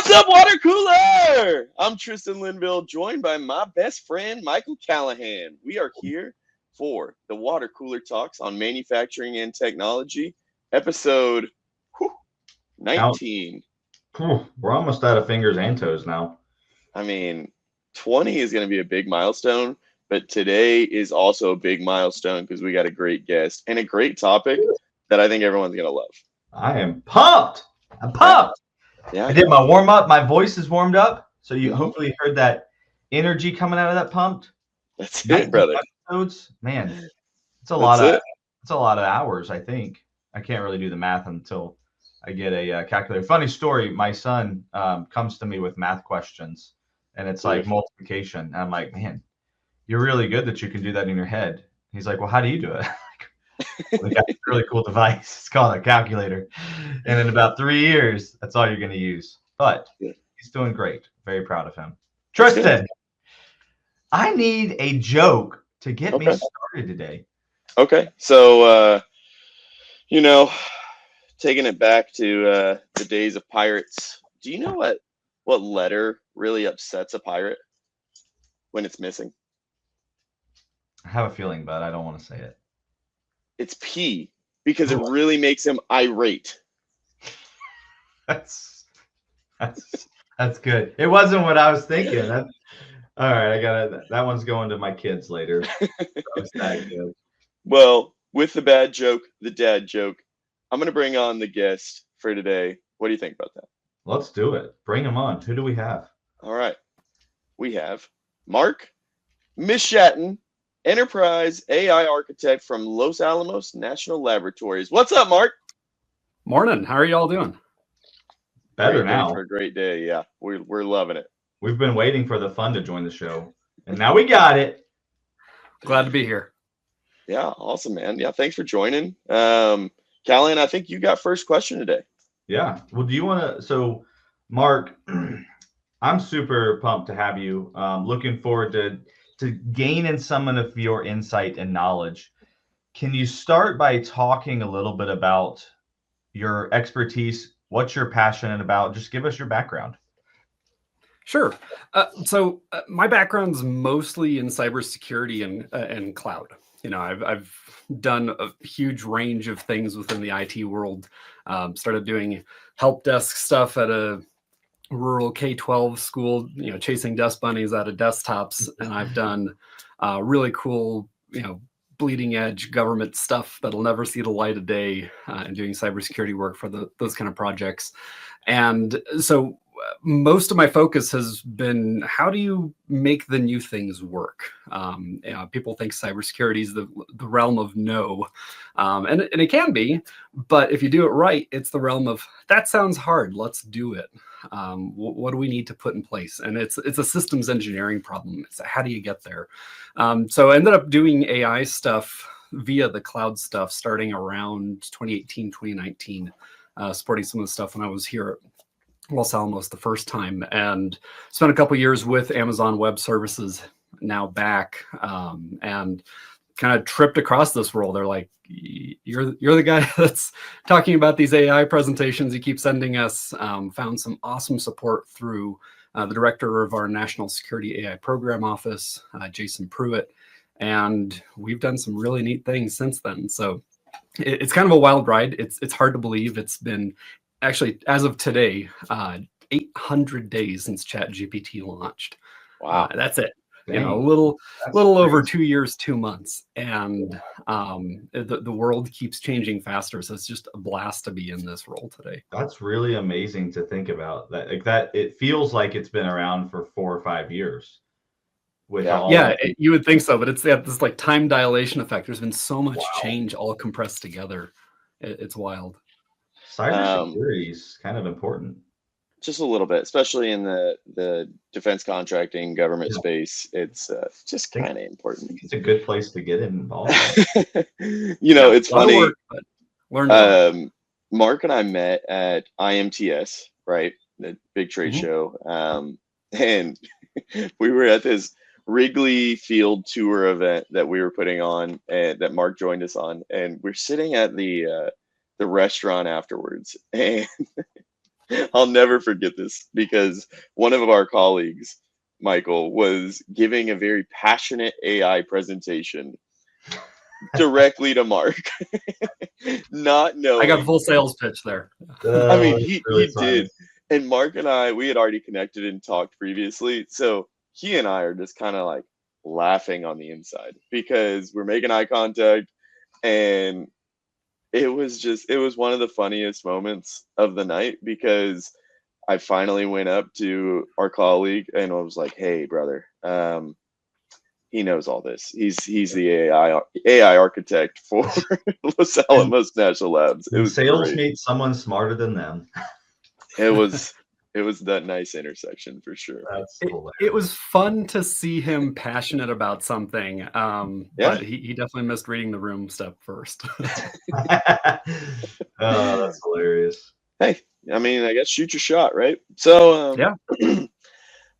What's up, water cooler? I'm Tristan Linville, joined by my best friend, Michael Callahan. We are here for the Water Cooler Talks on Manufacturing and Technology, episode 19. We're almost out of fingers and toes now. I mean, 20 is going to be a big milestone, but today is also a big milestone because we got a great guest and a great topic that I think everyone's going to love. I am pumped. I'm pumped. Yeah. I did my warm up. My voice is warmed up. So you hopefully heard that energy coming out of that pumped. That's it, brother. Episodes. Man, it's a lot of hours, I think. I can't really do the math until I get a calculator. Funny story, my son comes to me with math questions, and it's like multiplication. And I'm like, man, you're really good that you can do that in your head. He's like, well, how do you do it? We got a really cool device. It's called a calculator. And in about 3 years, that's all you're going to use. But he's doing great. Very proud of him. Tristan, I need a joke to get me started today. Okay. So, taking it back to the days of pirates, do you know what letter really upsets a pirate when it's missing? I have a feeling, but I don't want to say it. It's P, because it really makes him irate. That's good. It wasn't what I was thinking. All right, that one's going to my kids later. That good. Well, with the bad joke, the dad joke, I'm going to bring on the guest for today. What do you think about that? Let's do it. Bring him on. Who do we have? All right. We have Mark Myshatyn, Enterprise AI Architect from Los Alamos National Laboratories. What's up, Mark? Morning. How are you all doing? Better now. For a great day. Yeah, we're loving it. We've been waiting for the fun to join the show, and now we got it. Glad to be here. Yeah, awesome, man. Yeah, thanks for joining. Callahan, I think you got first question today. Yeah. Well, do you want to? So, Mark, I'm super pumped to have you. Looking forward to gaining some of your insight and knowledge. Can you start by talking a little bit about your expertise, what you're passionate about? Just give us your background. Sure. So my background's mostly in cybersecurity and cloud. I've done a huge range of things within the IT world. Started doing help desk stuff at a rural K-12 school, chasing dust bunnies out of desktops. And I've done really cool, bleeding edge government stuff that'll never see the light of day, and doing cybersecurity work for those kind of projects. And so most of my focus has been, how do you make the new things work? People think cybersecurity is the realm of no, and it can be, but if you do it right, it's the realm of, that sounds hard, let's do it. What do we need to put in place? And it's a systems engineering problem. It's how do you get there? So I ended up doing AI stuff via the cloud stuff starting around 2018, 2019, supporting some of the stuff when I was here at Los Alamos the first time, and spent a couple years with Amazon Web Services, now back, and kind of tripped across this world. They're like, you're the guy that's talking about these AI presentations you keep sending us. Found some awesome support through the director of our National Security AI Program Office, Jason Pruitt, and we've done some really neat things since then. So it's kind of a wild ride. It's hard to believe. It's been actually, as of today, 800 days since ChatGPT launched. Wow, that's it. Dang. A little over 2 years, 2 months, and the world keeps changing faster. So it's just a blast to be in this role today. That's really amazing to think about. That it feels like it's been around for 4 or 5 years. You would think so, but it's this like time dilation effect. There's been so much change all compressed together. It's wild. Cybersecurity is kind of important. Just a little bit, especially in the defense contracting government space. It's just kind of important. It's a good place to get involved. It's funny. Learn Mark and I met at IMTS, right? The big trade show. And we were at this Wrigley Field tour event that we were putting on, and that Mark joined us on. And we're sitting at the restaurant afterwards, and I'll never forget this because one of our colleagues, Michael, was giving a very passionate AI presentation directly to Mark, not I got knowing. full sales pitch there. I mean, That's he really funny. did, and Mark and I, we had already connected and talked previously, so he and I are just kind of like laughing on the inside because we're making eye contact, and it was one of the funniest moments of the night because I finally went up to our colleague and I was like, "Hey, brother, he knows all this. He's the AI architect for Los And, Alamos National Labs." It and was sales great. meet someone smarter than them. It was it was that nice intersection for sure. That's It, hilarious. it was fun to see him passionate about something, Yeah. but he definitely missed reading the room step first. Oh, that's hilarious. Hey, I mean, I guess shoot your shot, right? So, Yeah.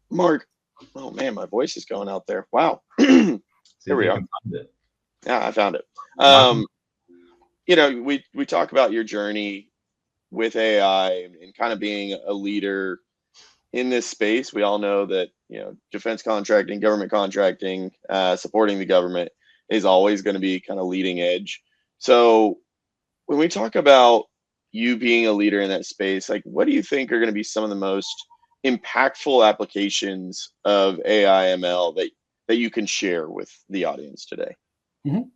Mark, oh man, my voice is going out there. Wow. See Here if we you are. can find it. Yeah, I found it. Mark, We talk about your journey with AI and kind of being a leader in this space. We all know that, defense contracting, government contracting, supporting the government is always going to be kind of leading edge. So when we talk about you being a leader in that space, like what do you think are going to be some of the most impactful applications of AI ML that you can share with the audience today? Mhm.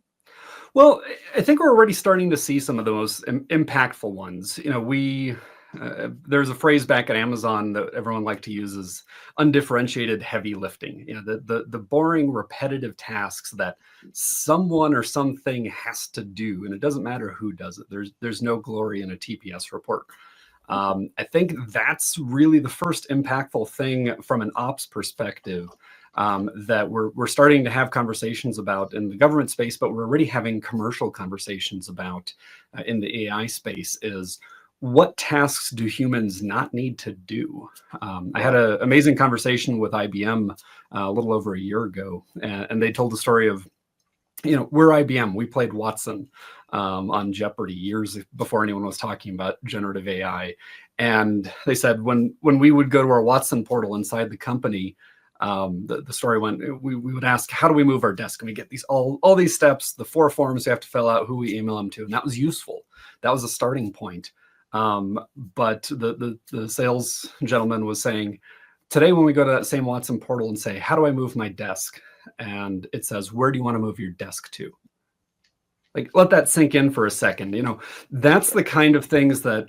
Well, I think we're already starting to see some of the most impactful ones. There's a phrase back at Amazon that everyone liked to use is undifferentiated heavy lifting. The boring, repetitive tasks that someone or something has to do, and it doesn't matter who does it. There's no glory in a TPS report. I think that's really the first impactful thing from an ops perspective that we're starting to have conversations about in the government space, but we're already having commercial conversations about in the AI space is what tasks do humans not need to do? I had an amazing conversation with IBM a little over a year ago, and they told the story of, we're IBM. We played Watson on Jeopardy years before anyone was talking about generative AI. And they said when we would go to our Watson portal inside the company, the story went, we would ask, how do we move our desk? And we get these all these steps, the 4 forms we have to fill out, who we email them to. And that was useful. That was a starting point. But the sales gentleman was saying, today when we go to that same Watson portal and say, how do I move my desk? And it says, where do you want to move your desk to? Like, let that sink in for a second. That's the kind of things that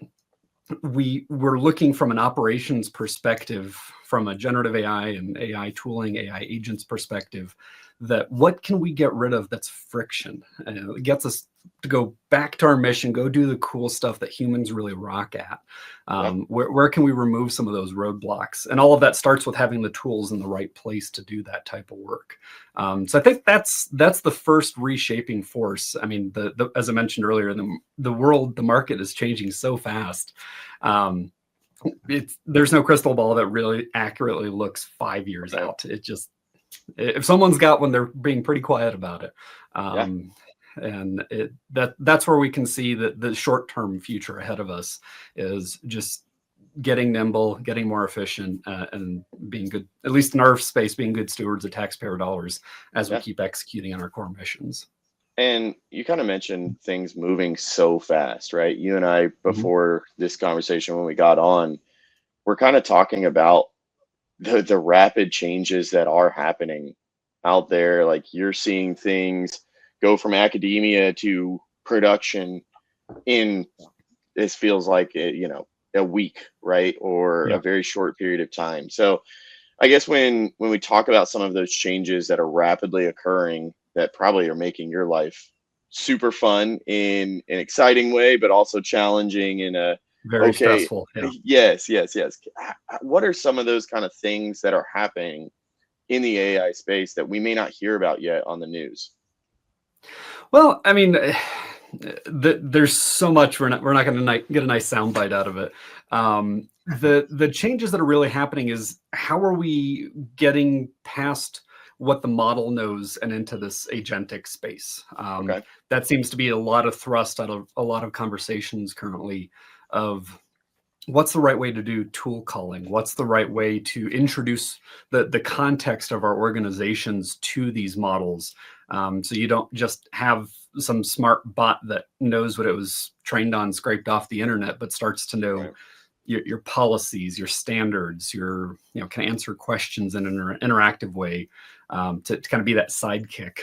we're looking from an operations perspective, from a generative AI and AI tooling, AI agents perspective, that what can we get rid of that's friction? And it gets us to go back to our mission, go do the cool stuff that humans really rock at. Where can we remove some of those roadblocks? And all of that starts with having the tools in the right place to do that type of work. So I think that's the first reshaping force. I mean, as I mentioned earlier, the market is changing so fast. There's no crystal ball that really accurately looks 5 years out. It just, if someone's got one, they're being pretty quiet about it. And that's where we can see that the short-term future ahead of us is just getting nimble, getting more efficient, and being good, at least in our space, being good stewards of taxpayer dollars as we keep executing on our core missions. And you kind of mentioned things moving so fast, right? You and I, before this conversation, when we got on, we're kind of talking about the rapid changes that are happening out there. Like you're seeing things go from academia to production in, this feels like a week, right? Or a very short period of time. So I guess when we talk about some of those changes that are rapidly occurring that probably are making your life super fun in an exciting way, but also challenging in a very stressful. Yes. What are some of those kind of things that are happening in the AI space that we may not hear about yet on the news? Well, I mean, there's so much. We're not going to get a nice soundbite out of it. The changes that are really happening is how are we getting past what the model knows and into this agentic space. That seems to be a lot of thrust out of a lot of conversations currently of what's the right way to do tool calling? What's the right way to introduce the context of our organizations to these models? So you don't just have some smart bot that knows what it was trained on, scraped off the internet, but starts to know your policies, your standards, can answer questions in an interactive way, to kind of be that sidekick.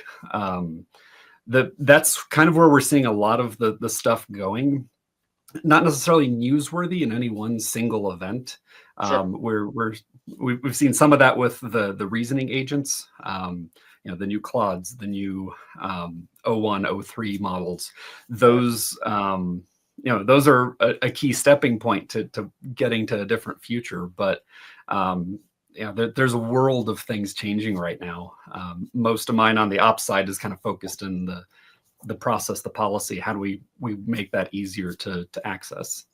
That's kind of where we're seeing a lot of the stuff going. Not necessarily newsworthy in any one single event. We've seen some of that with the reasoning agents, the new Claudes, the new O1, 03 models. Those those are a key stepping point to getting to a different future. But there's a world of things changing right now. Most of mine on the ops side is kind of focused in the process, the policy. How do we make that easier to access?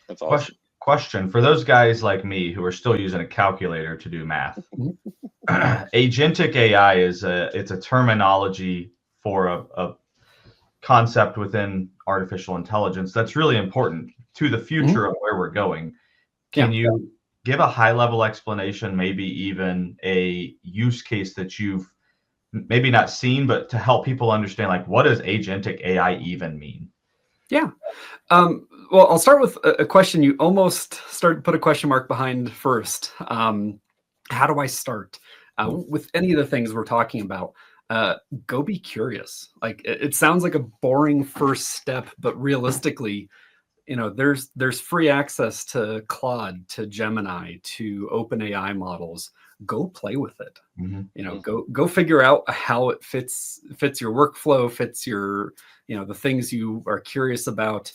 That's awesome. Question for those guys like me who are still using a calculator to do math. Agentic AI it's a terminology for a concept within artificial intelligence that's really important to the future of where we're going. Can you give a high level explanation, maybe even a use case that you've maybe not seen, but to help people understand, like, what does agentic AI even mean? Yeah. Well, I'll start with a question you almost put a question mark behind first. How do I start with any of the things we're talking about? Go be curious. Like, it sounds like a boring first step, but realistically, there's free access to Claude, to Gemini, to OpenAI models. Go play with it. Go figure out how it fits your workflow, fits your, the things you are curious about.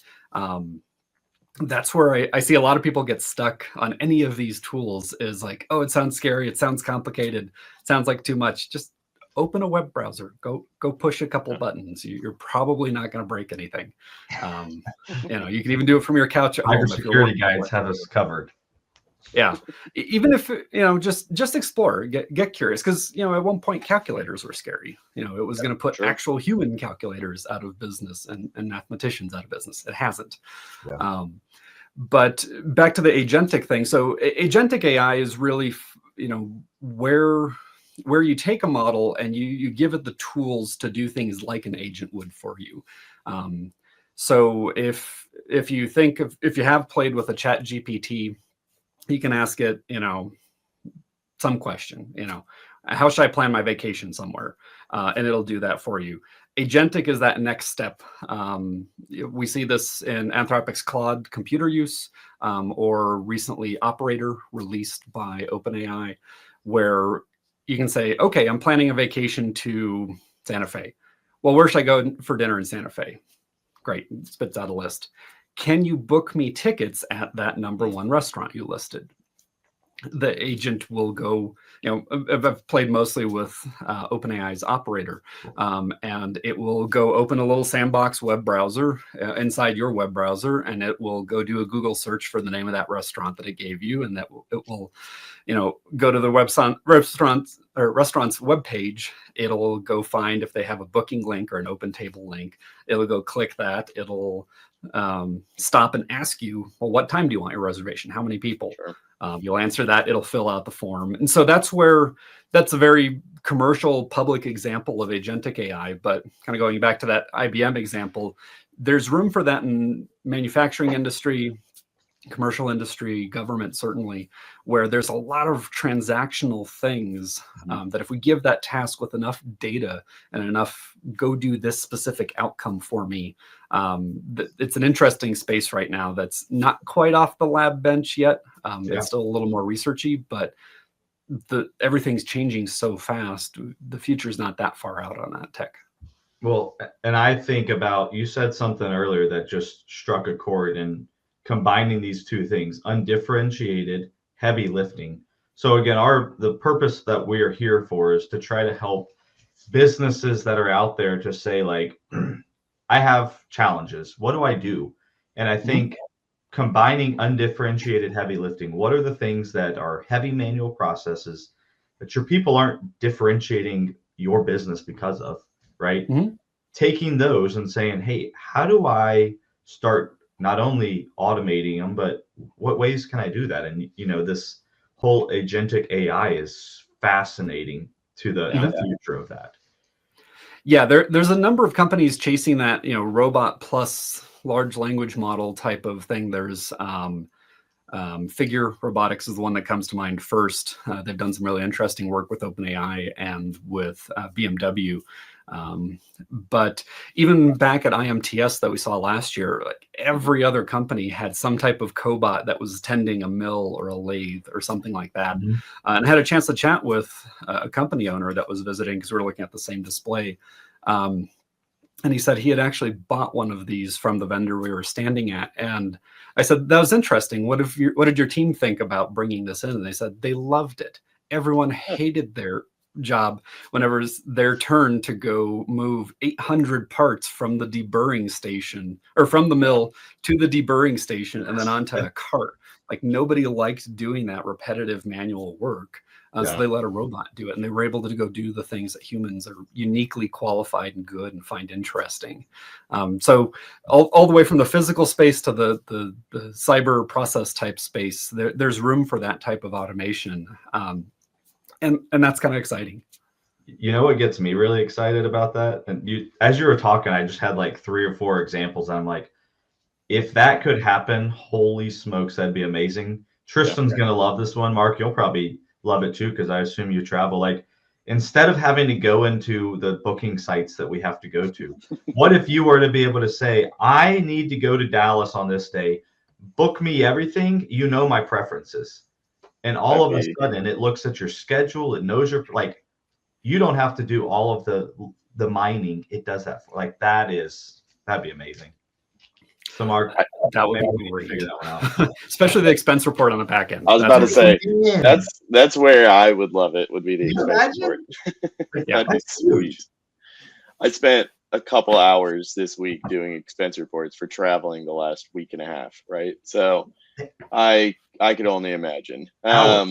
That's where I see a lot of people get stuck on any of these tools, is like, oh, it sounds scary, it sounds complicated, it sounds like too much. Just open a web browser, go push a couple buttons. You're probably not going to break anything. You can even do it from your couch at home. Cybersecurity guides have us covered. Yeah, even if just explore, get curious, because at one point calculators were scary. It was going to put actual human calculators out of business and mathematicians out of business. It hasn't. But back to the agentic thing. So agentic AI is really where you take a model and you give it the tools to do things like an agent would for you. So if you have played with a chat GPT, you can ask it, some question, how should I plan my vacation somewhere? And it'll do that for you. Agentic is that next step. We see this in Anthropic's Claude computer use, or recently Operator, released by OpenAI, where you can say, okay, I'm planning a vacation to Santa Fe. Well, where should I go for dinner in Santa Fe? Great, it spits out a list. Can you book me tickets at that #1 restaurant you listed? The agent will go, I've played mostly with OpenAI's Operator, and it will go open a little sandbox web browser inside your web browser, and it will go do a Google search for the name of that restaurant that it gave you, and it will go to the restaurant's web page. It'll go find if they have a booking link or an open table link. It'll go click that. It'll stop and ask you, well, what time do you want your reservation? How many people? Sure. You'll answer that. It'll fill out the form. And so that's a very commercial public example of agentic AI. But kind of going back to that IBM example, there's room for that in manufacturing industry, commercial industry, government, certainly, where there's a lot of transactional things that if we give that task with enough data and enough, go do this specific outcome for me. It's an interesting space right now that's not quite off the lab bench yet. It's still a little more researchy, but everything's changing so fast. The future's not that far out on that tech. Well, and I think about, you said something earlier that just struck a chord, in combining these two things: undifferentiated, heavy lifting. So again, the purpose that we are here for is to try to help businesses that are out there to say, like, I have challenges. What do I do? And I think combining undifferentiated heavy lifting, what are the things that are heavy manual processes that your people aren't differentiating your business because of, right? Taking those and saying, hey, how do I start not only automating them, but what ways can I do that? And this whole agentic AI is fascinating to the future of that. Yeah, there's a number of companies chasing that, robot plus large language model type of thing. There's Figure Robotics is the one that comes to mind first. They've done some really interesting work with OpenAI and with BMW. But even back at IMTS that we saw last year, like every other company had some type of cobot that was tending a mill or a lathe or something like that. And I had a chance to chat with a company owner that was visiting because we were looking at the same display. And he said he had actually bought one of these from the vendor we were standing at. And I said, that was interesting. What did your team think about bringing this in? And they said they loved it. Everyone hated their job whenever it's their turn to go move 800 parts from the deburring station or from the mill to the deburring station and then onto a cart. Like nobody liked doing that repetitive manual work. So they let a robot do it, and they were able to go do the things that humans are uniquely qualified and good and find interesting. So all the way from the physical space to the cyber process type space, there's room for that type of automation. And that's kind of exciting. You know what gets me really excited about that? And as you were talking, I just had like 3 or 4 examples. I'm like, if that could happen, holy smokes, that'd be amazing. Tristan's going to love this one. Mark, you'll probably love it too, because I assume you travel. Like, instead of having to go into the booking sites that we have to go to, what if you were to be able to say, I need to go to Dallas on this day, book me everything, my preferences. And all of a sudden it looks at your schedule, it knows like, you don't have to do all of the mining. It does that for, like, that'd be amazing. So Mark, that would be great. Figure that one out. Especially the expense report on the back end. I was about to say that's where I would love it, would be the expense report. That'd be sweet. I spent a couple hours this week doing expense reports for traveling the last week and a half, right? So I could only imagine. Well,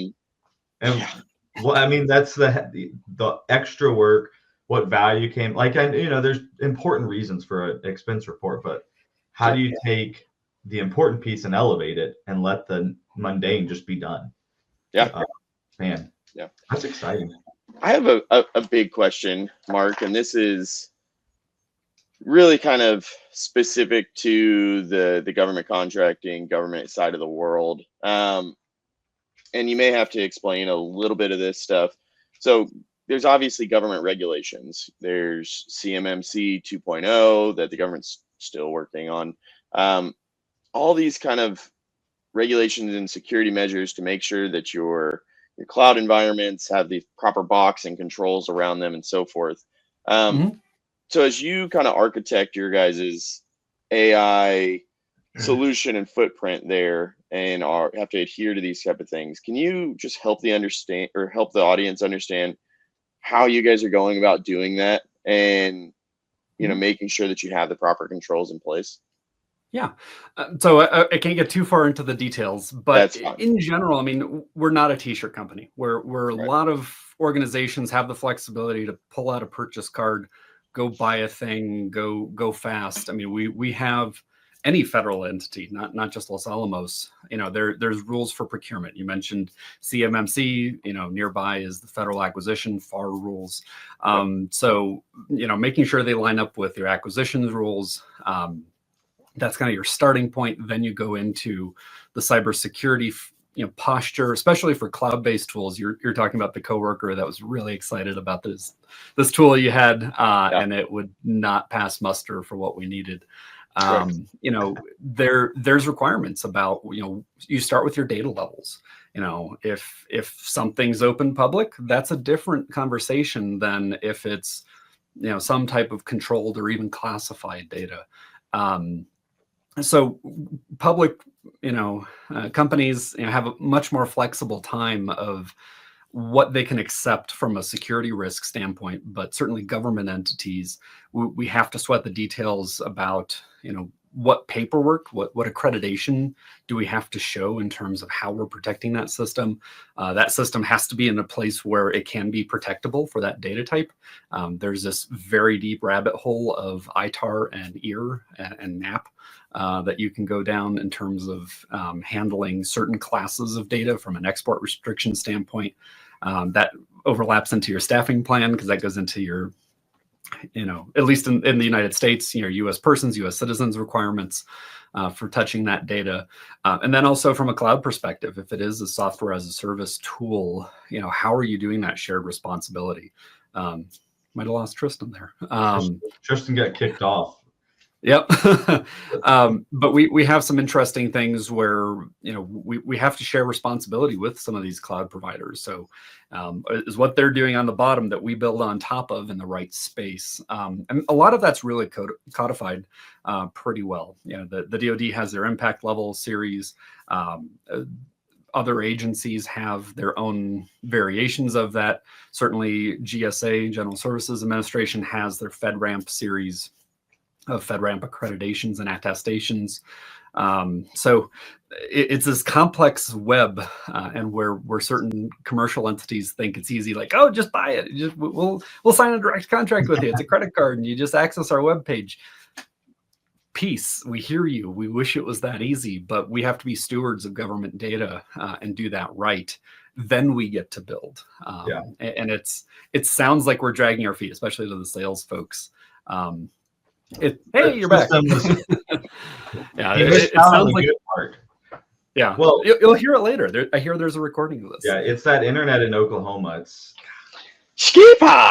I mean, that's the extra work, what value came, like, there's important reasons for an expense report, but how do you take the important piece and elevate it and let the mundane just be done? Man, that's exciting. I have a big question, Mark, and this is really kind of specific to the government contracting, government side of the world. And you may have to explain a little bit of this stuff. So there's obviously government regulations. There's CMMC 2.0 that the government's still working on. All these kind of regulations and security measures to make sure that your cloud environments have the proper box and controls around them and so forth. So as you kind of architect your guys's AI solution and footprint there and have to adhere to these type of things, can you just help the audience understand how you guys are going about doing that and making sure that you have the proper controls in place? Yeah. So I can't get too far into the details, but in general, I mean, we're not a t-shirt company. We're a lot of organizations have the flexibility to pull out a purchase card, go buy a thing, go fast. I mean, we have any federal entity, not just Los Alamos. There's rules for procurement. You mentioned CMMC. Nearby is the Federal Acquisition FAR rules. So making sure they line up with your acquisitions rules. That's kind of your starting point. Then you go into the cybersecurity, posture, especially for cloud-based tools. You're talking about the coworker that was really excited about this tool you had, and it would not pass muster for what we needed. There's requirements about, you start with your data levels. If something's open public, that's a different conversation than if it's, some type of controlled or even classified data. So public, companies have a much more flexible time of what they can accept from a security risk standpoint, but certainly government entities, we have to sweat the details about, what paperwork, what accreditation do we have to show in terms of how we're protecting that system? That system has to be in a place where it can be protectable for that data type. There's this very deep rabbit hole of ITAR and EAR and MAP that you can go down in terms of handling certain classes of data from an export restriction standpoint. That overlaps into your staffing plan, because that goes into your, at least in the United States, U.S. persons, U.S. citizens requirements for touching that data. And then also from a cloud perspective, if it is a software as a service tool, how are you doing that shared responsibility? Might have lost Tristan there. Tristan got kicked off. Yep. But we have some interesting things where, we have to share responsibility with some of these cloud providers. So is what they're doing on the bottom that we build on top of in the right space. And a lot of that's really codified pretty well. The DoD has their impact level series. Other agencies have their own variations of that. Certainly GSA, General Services Administration, has their FedRAMP series of FedRAMP accreditations and attestations. So it's this complex web, and where certain commercial entities think it's easy, like, oh, just buy it. We'll sign a direct contract with you. It's a credit card, and you just access our web page. Peace. We hear you. We wish it was that easy, but we have to be stewards of government data and do that right. Then we get to build. And it sounds like we're dragging our feet, especially to the sales folks. Hey, you're back. Yeah, it sounds like part. Yeah. Well, you'll hear it later. I hear there's a recording of this. Yeah, it's that internet in Oklahoma. It's Skipper.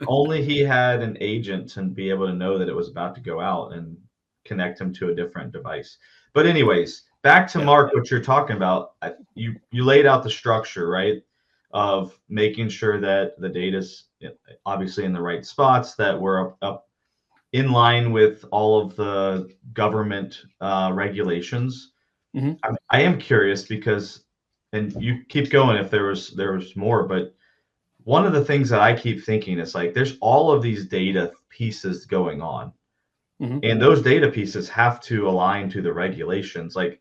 Only he had an agent to be able to know that it was about to go out and connect him to a different device. But anyways, back to Mark, what you're talking about. You laid out the structure, right, of making sure that the data's obviously in the right spots, that we're up in line with all of the government regulations. Mm-hmm. I am curious because, and you keep going if there was more, but one of the things that I keep thinking is like, there's all of these data pieces going on, mm-hmm. and those data pieces have to align to the regulations. Like,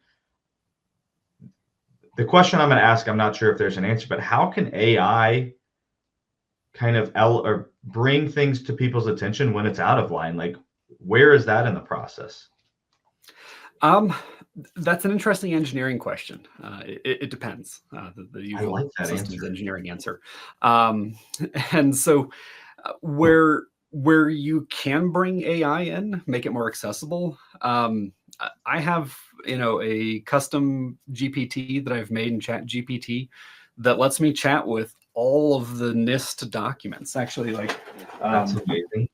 the question I'm going to ask, I'm not sure if there's an answer, but how can AI kind of or bring things to people's attention when it's out of line? Like, where is that in the process? That's an interesting engineering question. It depends. The usual systems engineering answer. And so where you can bring AI in, make it more accessible. I have, a custom GPT that I've made in ChatGPT that lets me chat with all of the NIST documents. Actually, that's amazing.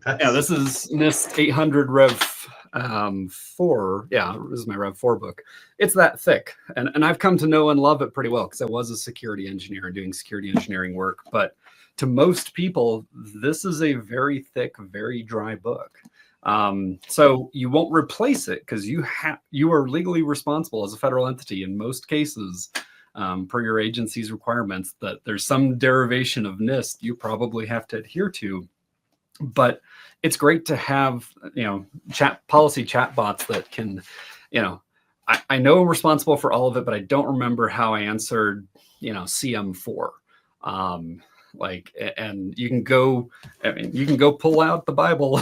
This is NIST 800 Rev 4. Yeah, this is my Rev 4 book. It's that thick, and I've come to know and love it pretty well because I was a security engineer doing security engineering work. But to most people, this is a very thick, very dry book. So you won't replace it because you are legally responsible as a federal entity in most cases. Per your agency's requirements, that there's some derivation of NIST you probably have to adhere to. But it's great to have, policy chatbots that can, I know I'm responsible for all of it, but I don't remember how I answered, CM4. And you can go pull out the Bible,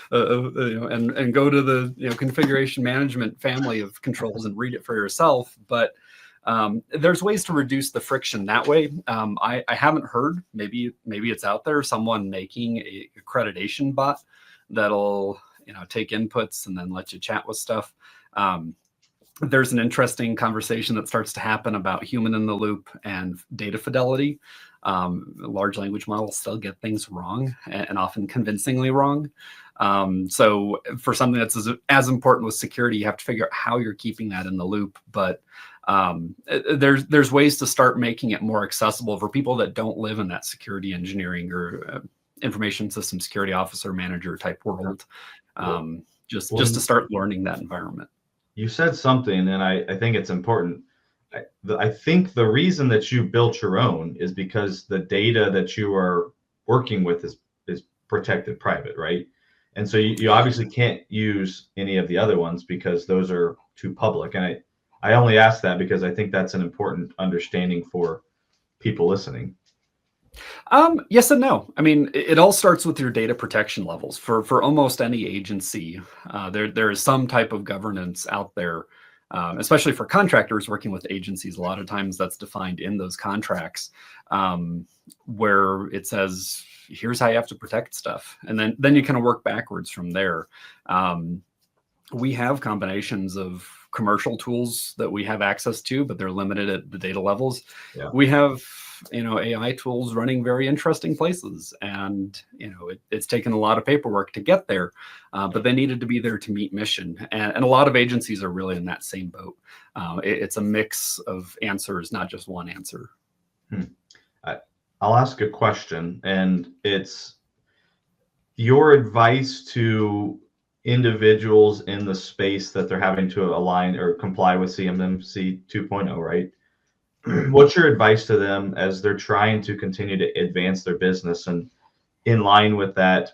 and go to the, configuration management family of controls and read it for yourself. But there's ways to reduce the friction that way. I haven't heard, maybe it's out there, someone making a accreditation bot that'll, take inputs and then let you chat with stuff. There's an interesting conversation that starts to happen about human in the loop and data fidelity. Large language models still get things wrong, and often convincingly wrong. So for something that's as important with security, you have to figure out how you're keeping that in the loop. But there's ways to start making it more accessible for people that don't live in that security engineering or information system security officer manager type world. Just to start learning that environment. You said something, and I think it's important. I think the reason that you built your own is because the data that you are working with is protected private, right? And so you obviously can't use any of the other ones because those are too public. And I only ask that because I think that's an important understanding for people listening. Yes and no. I mean, it all starts with your data protection levels. For almost any agency, there is some type of governance out there, especially for contractors working with agencies. A lot of times that's defined in those contracts, where it says, here's how you have to protect stuff. And then you kind of work backwards from there. We have combinations of commercial tools that we have access to, but they're limited at the data levels. Yeah. We have, AI tools running very interesting places, and it's taken a lot of paperwork to get there, but they needed to be there to meet mission. And a lot of agencies are really in that same boat. It's a mix of answers, not just one answer. I'll ask a question, and it's your advice to individuals in the space that they're having to align or comply with CMMC 2.0, right? What's your advice to them as they're trying to continue to advance their business and in line with that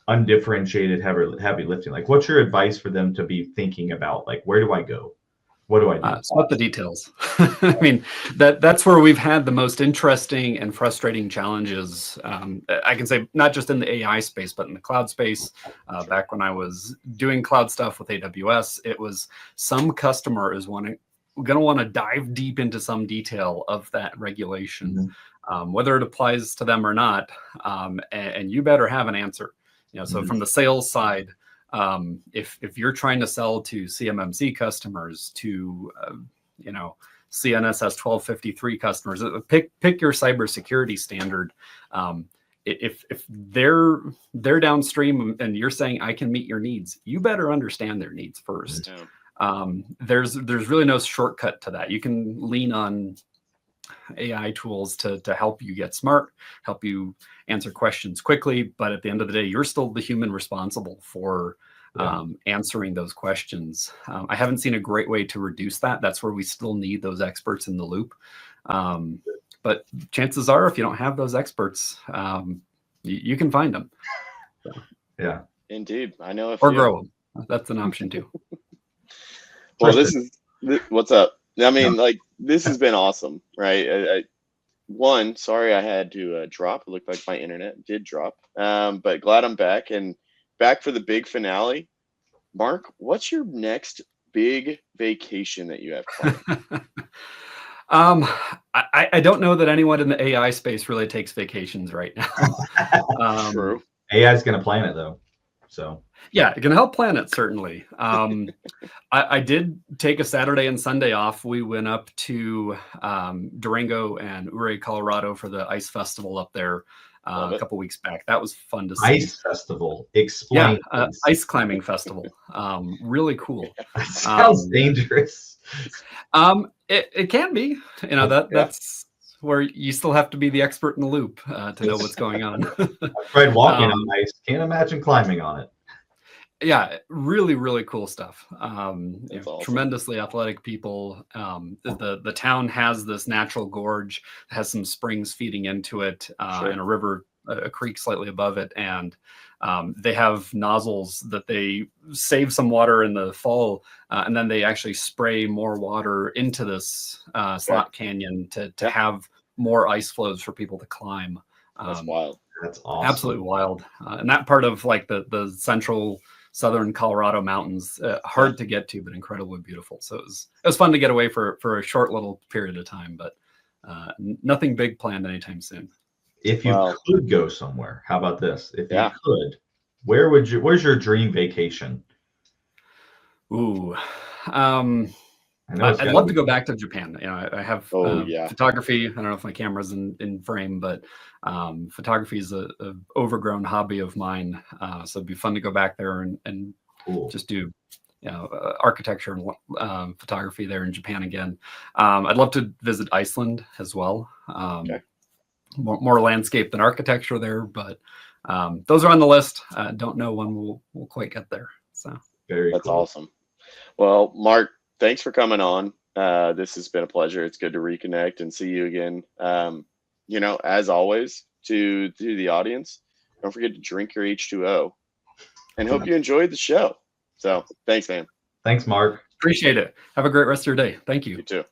undifferentiated heavy lifting? Like, what's your advice for them to be thinking about? Like, where do I go? What do I do? Spot the details. I mean, that's where we've had the most interesting and frustrating challenges. I can say not just in the AI space, but in the cloud space. Back when I was doing cloud stuff with AWS, it was some customer is going to want to dive deep into some detail of that regulation, whether it applies to them or not. And you better have an answer. So from the sales side, if you're trying to sell to CMMC customers, to CNSS 1253 customers, pick your cybersecurity standard. If they're downstream and you're saying I can meet your needs, you better understand their needs first. There's really no shortcut to that. You can lean on AI tools to help you get smart, help you answer questions quickly, but at the end of the day, you're still the human responsible for answering those questions. I haven't seen a great way to reduce that. That's where we still need those experts in the loop. But chances are, if you don't have those experts, you can find them. Yeah, indeed. I know. Or grow them. That's an option too. Well, what's up? I mean, this has been awesome, right? Sorry I had to drop. It looked like my internet did drop. But glad I'm back and back for the big finale. Mark, what's your next big vacation that you have planned? I don't know that anyone in the AI space really takes vacations right now. True. AI is going to plan it though. So yeah, it can help plan it, certainly. I did take a Saturday and Sunday off. We went up to Durango and Ouray, Colorado for the ice festival up there a couple weeks back. That was fun to see. Ice festival. Explain. Yeah, ice climbing festival. Really cool. Sounds dangerous. It can be. That's where you still have to be the expert in the loop to know what's going on. I've tried walking on ice. Can't imagine climbing on it. Yeah, really, really cool stuff. Awesome. Tremendously athletic people. The town has this natural gorge, has some springs feeding into it, and a river, a creek slightly above it, and they have nozzles that they save some water in the fall, and then they actually spray more water into this slot canyon to have more ice flows for people to climb. That's wild. That's awesome. Absolutely wild. And that part of the central southern Colorado mountains, hard to get to, but incredibly beautiful. So it was fun to get away for a short little period of time, but nothing big planned anytime soon. If you could go somewhere, how about this? If you could, where's your dream vacation? Ooh, I'd love to go back to Japan. I have photography. I don't know if my camera's in frame, but photography is a overgrown hobby of mine. So it'd be fun to go back there and just do architecture and photography there in Japan again. I'd love to visit Iceland as well. More landscape than architecture there, but those are on the list. Don't know when we'll quite get there. So that's cool. Awesome. Well, Mark, thanks for coming on. This has been a pleasure. It's good to reconnect and see you again. As always, to the audience, don't forget to drink your H2O. and hope you enjoyed the show. So thanks, man. Thanks, Mark. Appreciate it. Have a great rest of your day. Thank you. You too.